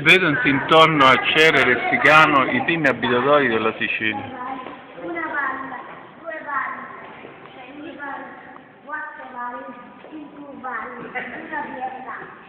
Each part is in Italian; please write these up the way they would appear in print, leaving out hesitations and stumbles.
Vedono intorno a Cerere e Sicano i primi abitatori della Sicilia. Una palla, due palle, tre palle, quattro palle, cinque palle, una pietra.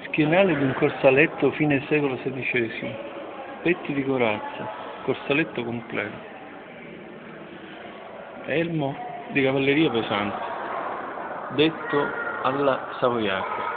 Schienale di un corsaletto fine secolo XVI. Petti di corazza, corsaletto completo. Elmo di cavalleria pesante, detto alla savoiarda.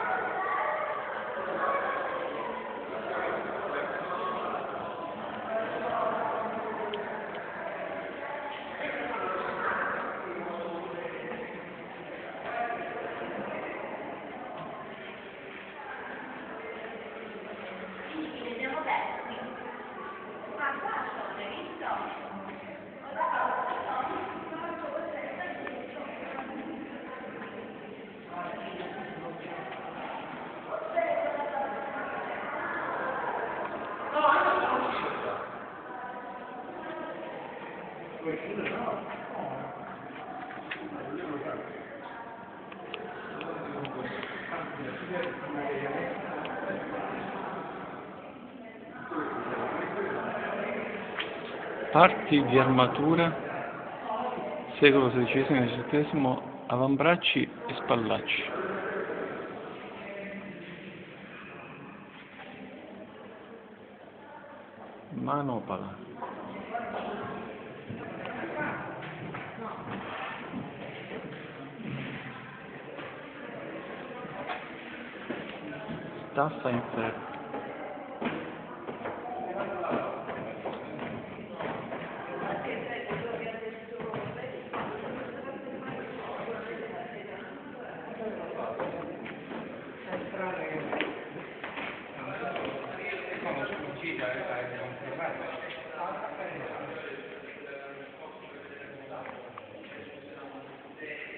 Parti di armatura, secolo XVI e XVII, avambracci e spallacci. Manopala. Staffa in ferro.